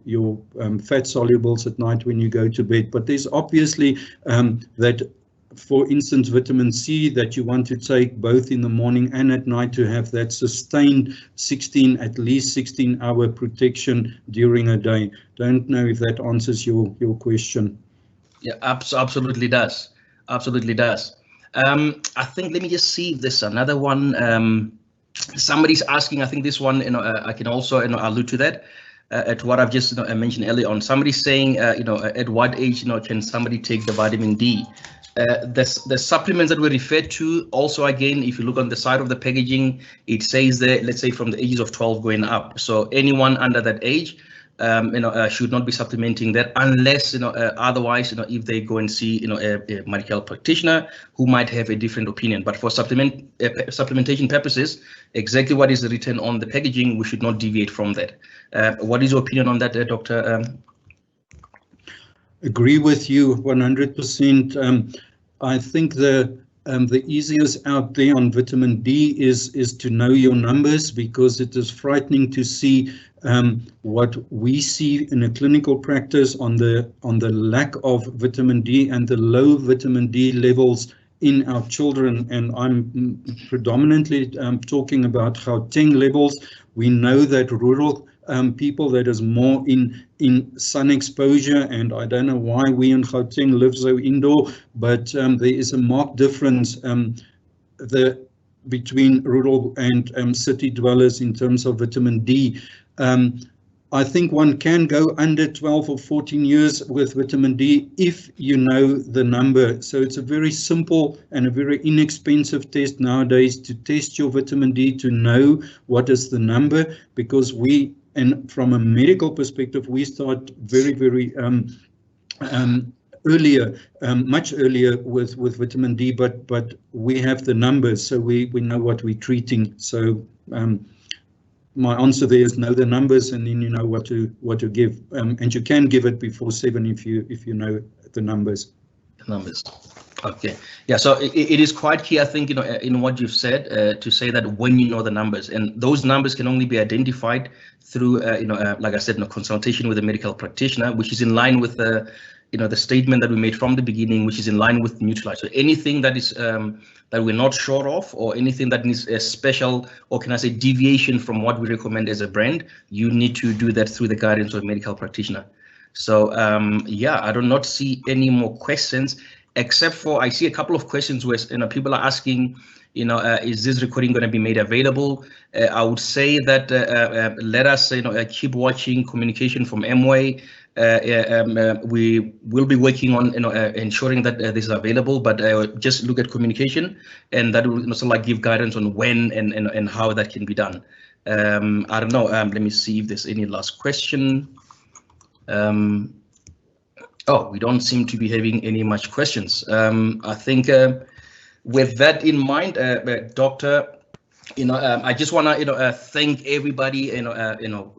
Speaker 3: fat solubles at night when you go to bed. But there's obviously that, for instance, vitamin C, that you want to take both in the morning and at night to have that sustained at least 16-hour protection during a day. Don't know if that answers your question.
Speaker 1: Yeah, absolutely does. Absolutely does. I think, let me just see if there's another one. Somebody's asking, I think this one, I can also allude to that. At what I've just mentioned earlier on. Somebody's saying, at what age can somebody take the vitamin D? The supplements that we refer to, also, again, if you look on the side of the packaging, it says there, let's say from the ages of 12 going up. So anyone under that age, should not be supplementing that unless, otherwise, if they go and see, a medical practitioner who might have a different opinion. But for supplementation purposes, exactly what is written on the packaging, we should not deviate from that. What is your opinion on that, Doctor?
Speaker 3: Agree with you 100%. I think the easiest out there on vitamin D is to know your numbers, because it is frightening to see what we see in a clinical practice on the lack of vitamin D and the low vitamin D levels in our children. And I'm predominantly talking about Gauteng levels. We know that rural people, that is more in sun exposure, and I don't know why we in Gauteng live so indoor, but there is a marked difference between rural and city dwellers in terms of vitamin D. I think one can go under 12 or 14 years with vitamin D if you know the number. So it's a very simple and a very inexpensive test nowadays to test your vitamin D, to know what is the number, because and from a medical perspective, we start very, very earlier, much earlier with vitamin D, but we have the numbers, so we know what we're treating. So my answer there is know the numbers, and then you know what to give, and you can give it before 7 if you know the numbers.
Speaker 1: Okay, yeah, so it is quite key, I think, in what you've said, to say that when you know the numbers, and those numbers can only be identified through, like I said, consultation with a medical practitioner, which is in line with the, the statement that we made from the beginning, which is in line with Nutrilite. So anything that is that we're not sure of, or anything that needs a special, or can I say deviation from what we recommend as a brand, you need to do that through the guidance of a medical practitioner. So yeah, I do not see any more questions, except for I see a couple of questions where people are asking, is this recording going to be made available? I would say that let us keep watching communication from Amway. We will be working on ensuring that this is available, but just look at communication, and that will also give guidance on when and how that can be done. I don't know. Let me see if there's any last question. Oh, we don't seem to be having any much questions. I think with that in mind, Doctor, I just want to thank everybody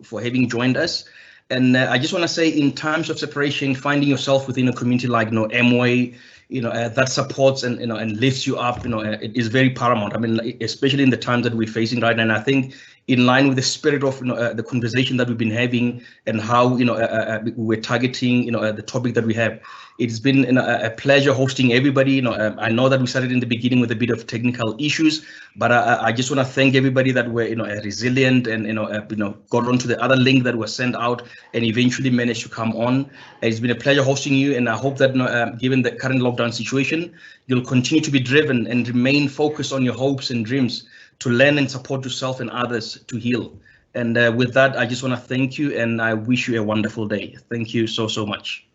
Speaker 1: for having joined us. And I just want to say, in times of separation, finding yourself within a community like Amway, that supports and lifts you up, it is very paramount. I mean, especially in the times that we're facing right now. And I think in line with the spirit of the conversation that we've been having, and how we're targeting the topic that we have, it's been a pleasure hosting everybody. I know that we started in the beginning with a bit of technical issues, but I just want to thank everybody that were resilient and got onto the other link that was sent out and eventually managed to come on. It's been a pleasure hosting you, and I hope that given the current lockdown situation, you'll continue to be driven and remain focused on your hopes and dreams to learn and support yourself and others to heal. And with that, I just want to thank you, and I wish you a wonderful day. Thank you so much.